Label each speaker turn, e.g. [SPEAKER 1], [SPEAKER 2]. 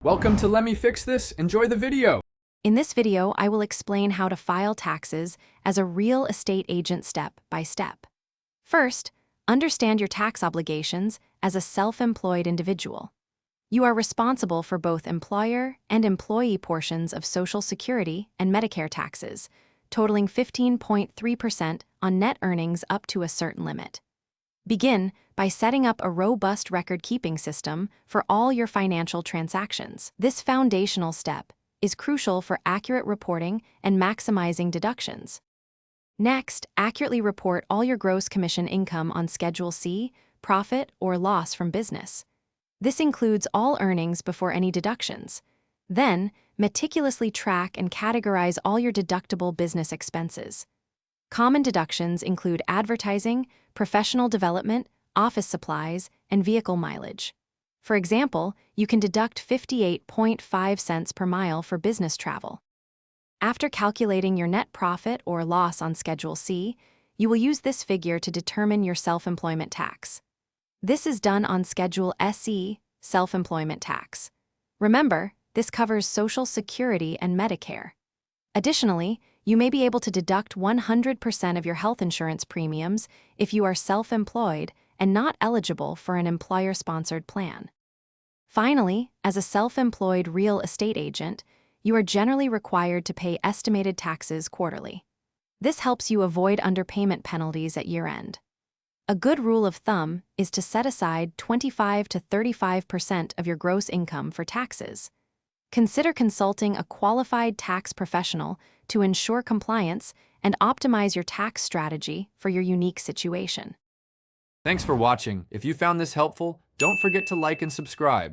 [SPEAKER 1] Welcome to Let Me Fix This. Enjoy the video.
[SPEAKER 2] In this video, I will explain how to file taxes as a real estate agent step by step. First, understand your tax obligations as a self-employed individual. You are responsible for both employer and employee portions of Social Security and Medicare taxes, totaling 15.3% on net earnings up to a certain limit. Begin by setting up a robust record-keeping system for all your financial transactions. This foundational step is crucial for accurate reporting and maximizing deductions. Next, accurately report all your gross commission income on Schedule C, profit or loss from business. This includes all earnings before any deductions. Then, meticulously track and categorize all your deductible business expenses. Common deductions include advertising, professional development, office supplies, and vehicle mileage. For example, you can deduct 58.5 cents per mile for business travel. After calculating your net profit or loss on Schedule C, you will use this figure to determine your self-employment tax. This is done on Schedule SE, self-employment tax. Remember, this covers Social Security and Medicare. Additionally, you may be able to deduct 100% of your health insurance premiums if you are self-employed and not eligible for an employer-sponsored plan. Finally, as a self-employed real estate agent, you are generally required to pay estimated taxes quarterly. This helps you avoid underpayment penalties at year-end. A good rule of thumb is to set aside 25 to 35% of your gross income for taxes. Consider consulting a qualified tax professional to ensure compliance and optimize your tax strategy for your unique situation.
[SPEAKER 1] Thanks for watching. If you found this helpful, don't forget to like and subscribe.